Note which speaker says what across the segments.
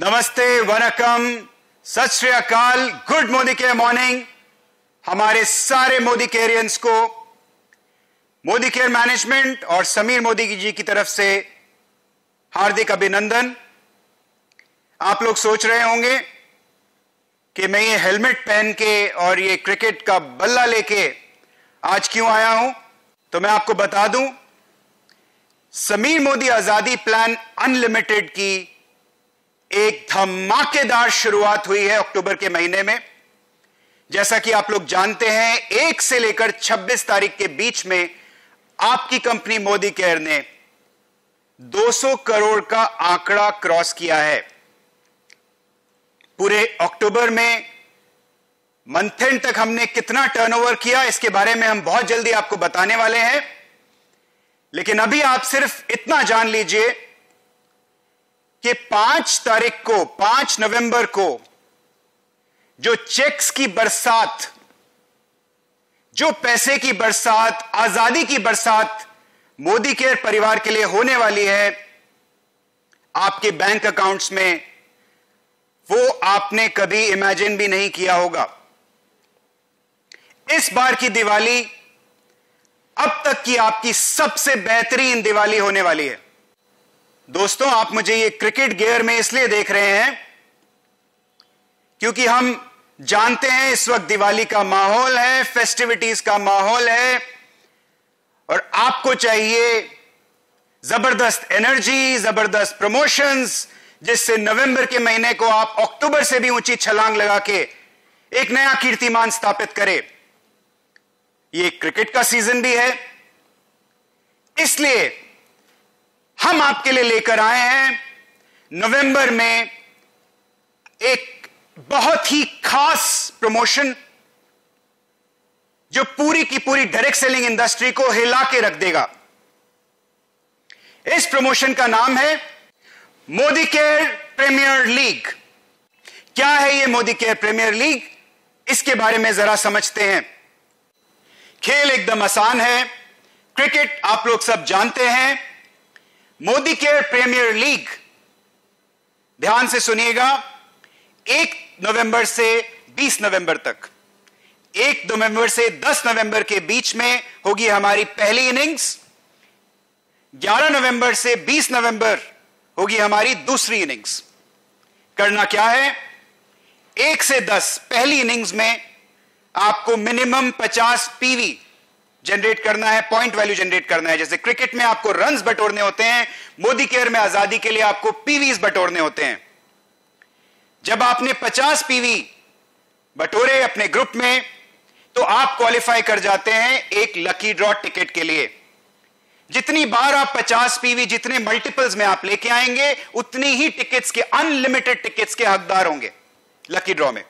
Speaker 1: नमस्ते, वनकम, सत श्री अकाल, गुड मोदी केयर मॉर्निंग। हमारे सारे मोदी केयरियंस को मोदी केयर मैनेजमेंट और समीर मोदी जी की तरफ से हार्दिक अभिनंदन। आप लोग सोच रहे होंगे कि मैं ये हेलमेट पहन के और ये क्रिकेट का बल्ला लेके आज क्यों आया हूं, तो मैं आपको बता दूं, समीर मोदी आजादी प्लान अनलिमिटेड की एक धमाकेदार शुरुआत हुई है अक्टूबर के महीने में। जैसा कि आप लोग जानते हैं, 1 से लेकर 26 तारीख के बीच में आपकी कंपनी मोदी केयर ने 200 करोड़ का आंकड़ा क्रॉस किया है। पूरे अक्टूबर में मंथ एंड तक हमने कितना टर्नओवर किया, इसके बारे में हम बहुत जल्दी आपको बताने वाले हैं। लेकिन अभी आप सिर्फ इतना जान लीजिए कि 5 नवंबर को जो चेक्स की बरसात, जो पैसे की बरसात, आजादी की बरसात मोदी केयर परिवार के लिए होने वाली है आपके बैंक अकाउंट्स में, वो आपने कभी इमेजिन भी नहीं किया होगा। इस बार की दिवाली अब तक की आपकी सबसे बेहतरीन दिवाली होने वाली है। दोस्तों, आप मुझे ये क्रिकेट गियर में इसलिए देख रहे हैं क्योंकि हम जानते हैं इस वक्त दिवाली का माहौल है, फेस्टिविटीज का माहौल है, और आपको चाहिए जबरदस्त एनर्जी, जबरदस्त प्रमोशंस, जिससे नवंबर के महीने को आप अक्टूबर से भी ऊंची छलांग लगा के एक नया कीर्तिमान स्थापित करें। ये क्रिकेट का सीजन भी है, इसलिए हम आपके लिए लेकर आए हैं नवंबर में एक बहुत ही खास प्रमोशन जो पूरी की पूरी डायरेक्ट सेलिंग इंडस्ट्री को हिला के रख देगा। इस प्रमोशन का नाम है मोदी केयर प्रीमियर लीग। क्या है ये मोदी केयर प्रीमियर लीग, इसके बारे में जरा समझते हैं। खेल एकदम आसान है, क्रिकेट आप लोग सब जानते हैं। मोदी केयर प्रीमियर लीग, ध्यान से सुनिएगा, 1 नवंबर से 20 नवंबर तक, 1 नवंबर से 10 नवंबर के बीच में होगी हमारी पहली इनिंग्स, 11 नवंबर से 20 नवंबर होगी हमारी दूसरी इनिंग्स। करना क्या है, 1 से 10 पहली इनिंग्स में आपको मिनिमम 50 पीवी जनरेट करना है, पॉइंट वैल्यू जनरेट करना है। जैसे क्रिकेट में आपको रन्स बटोरने होते हैं, मोदी केयर में आजादी के लिए आपको पीवीज बटोरने होते हैं। जब आपने 50 पीवी बटोरे अपने ग्रुप में, तो आप क्वालिफाई कर जाते हैं एक लकी ड्रॉ टिकट के लिए। जितनी बार आप 50 पीवी, जितने मल्टीपल्स में आप लेके आएंगे, उतनी ही टिकट्स के, अनलिमिटेड टिकट्स के हकदार होंगे लकी ड्रॉ में।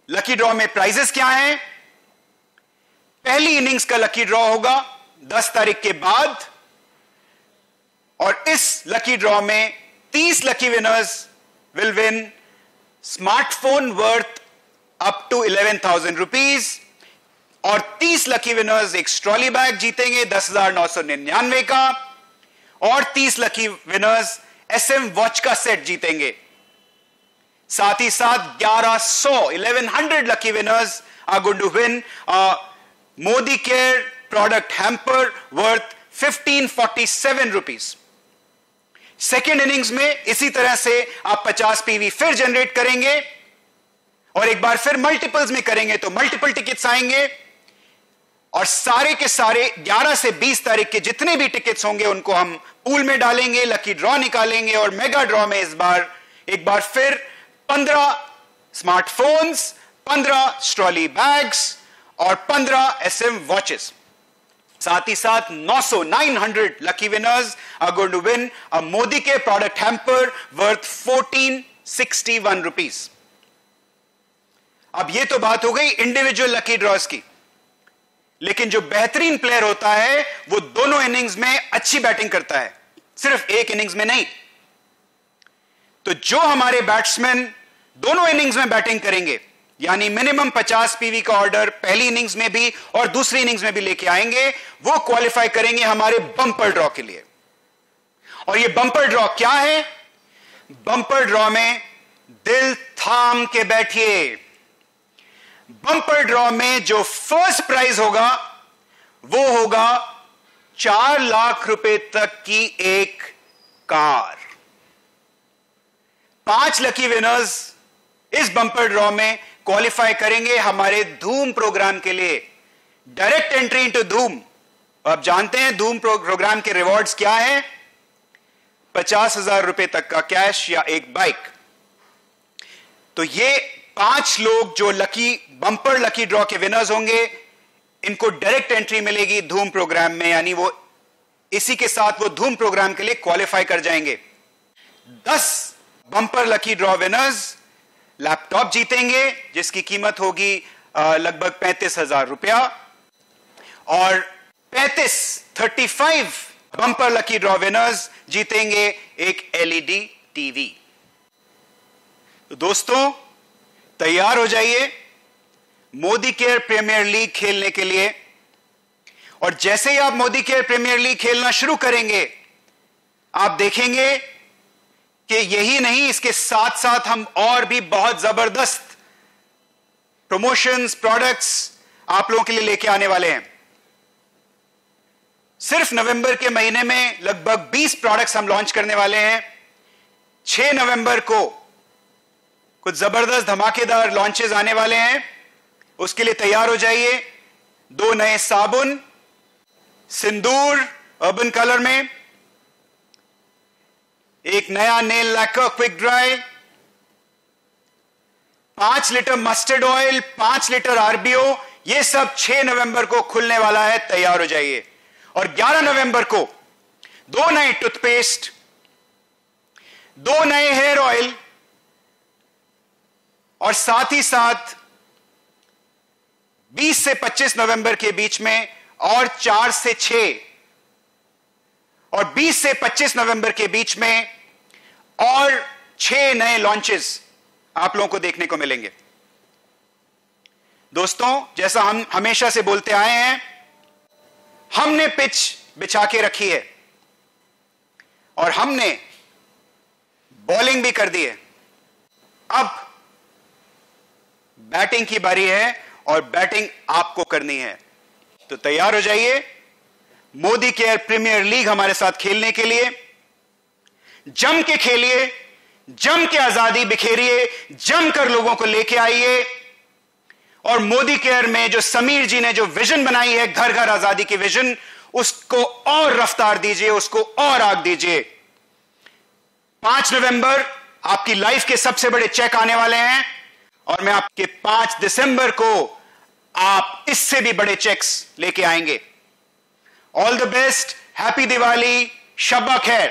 Speaker 1: लकी ड्रॉ में प्राइजेस क्या हैं? पहली इनिंग्स का लकी ड्रॉ होगा 10 तारीख के बाद, और इस लकी ड्रॉ में 30 lucky winners will win smartphone worth up to 11,000 rupees, और 30 लकी विनर्स एक ट्रॉली बैग जीतेंगे 10,999 का, और 30 लकी विनर्स SM वॉच का सेट जीतेंगे। साथ ही साथ 1100 lucky winners are going to win Modi care product hamper worth 1547 rupees. Second innings में इसी तरह से आप 50 पीवी फिर जनरेट करेंगे, और एक बार फिर मल्टीपल्स में करेंगे तो मल्टीपल टिकट्स आएंगे, और सारे के सारे 11 से 20 तारीख के जितने भी टिकट्स होंगे उनको हम पूल में डालेंगे, लकी ड्रॉ निकालेंगे, और मेगा ड्रॉ में इस बार एक बार फिर 15 स्मार्टफोन्स, 15 ट्रॉली बैग्स और 15 SM वॉचेस। साथ ही साथ 900 lucky winners are going to win a Modi care product hamper worth 1461 rupees. अब ये तो बात हो गई इंडिविजुअल लकी ड्रॉज की, लेकिन जो बेहतरीन प्लेयर होता है वो दोनों इनिंग्स में अच्छी बैटिंग करता है, सिर्फ एक इनिंग्स में नहीं। तो जो हमारे बैट्समैन दोनों इनिंग्स में बैटिंग करेंगे, यानी मिनिमम 50 पीवी का ऑर्डर पहली इनिंग्स में भी और दूसरी इनिंग्स में भी लेके आएंगे, वो क्वालिफाई करेंगे हमारे बम्पर ड्रॉ के लिए। और ये बंपर ड्रॉ क्या है? बंपर ड्रॉ में दिल थाम के बैठिए। बंपर ड्रॉ में जो फर्स्ट प्राइज होगा वो होगा 4 लाख रुपए तक की एक कार। 5 लकी विनर्स इस बंपर ड्रॉ में क्वालिफाई करेंगे हमारे धूम प्रोग्राम के लिए। डायरेक्ट एंट्री इनटू धूम। आप जानते हैं धूम प्रोग्राम के रिवॉर्ड्स क्या है? 50,000 रुपए तक का कैश या एक बाइक। तो ये 5 लोग जो बंपर लकी ड्रॉ के विनर्स होंगे, इनको डायरेक्ट एंट्री मिलेगी धूम प्रोग्राम में, यानी वो इसी के साथ वो धूम प्रोग्राम के लिए क्वालिफाई कर जाएंगे। 10 bumper lucky draw winners laptop जीतेंगे जिसकी कीमत होगी लगभग 35,000 रुपया, और 35 बंपर लकी ड्रॉ विनर्स जीतेंगे एक एलईडी टीवी। तो दोस्तों तैयार हो जाइए मोदी केयर प्रीमियर लीग खेलने के लिए। और जैसे ही आप मोदी केयर प्रीमियर लीग खेलना शुरू करेंगे, आप देखेंगे कि यही नहीं, इसके साथ साथ हम और भी बहुत जबरदस्त प्रमोशंस, प्रोडक्ट्स आप लोगों के लिए लेके आने वाले हैं। सिर्फ नवंबर के महीने में लगभग 20 प्रोडक्ट्स हम लॉन्च करने वाले हैं। 6 नवंबर को कुछ जबरदस्त धमाकेदार लॉन्चेस आने वाले हैं, उसके लिए तैयार हो जाइए। 2 नए साबुन, सिंदूर अर्बन कलर में, एक नया nail lacquer quick dry, 5 litre mustard oil, 5 litre RBO, ये सब 6 नवंबर को खुलने वाला है, तैयार हो जाइए। और 11 नवंबर को 2 नए टूथपेस्ट, 2 नए हेयर ऑयल, और साथ ही साथ 20 से 25 नवंबर के बीच में और 4 से 6, और 20 से 25 नवंबर के बीच में और 6 नए लॉन्चेस आप लोगों को देखने को मिलेंगे। दोस्तों जैसा हम हमेशा से बोलते आए हैं, हमने पिच बिछा के रखी है और हमने बॉलिंग भी कर दी है। अब बैटिंग की बारी है और बैटिंग आपको करनी है। तो तैयार हो जाइए मोदी केयर प्रीमियर लीग हमारे साथ खेलने के लिए। जम के खेलिए, जम के आजादी बिखेरिए, जम कर लोगों को लेके आइए। और मोदी केयर में जो समीर जी ने जो विजन बनाई है, घर घर आजादी की विजन, उसको और रफ्तार दीजिए, उसको और आग दीजिए। 5 नवंबर आपकी लाइफ के सबसे बड़े चेक आने वाले हैं, और मैं आपके 5 दिसंबर को आप इससे भी बड़े चेक्स लेके आएंगे। All the best, happy Diwali, शब्बा खैर।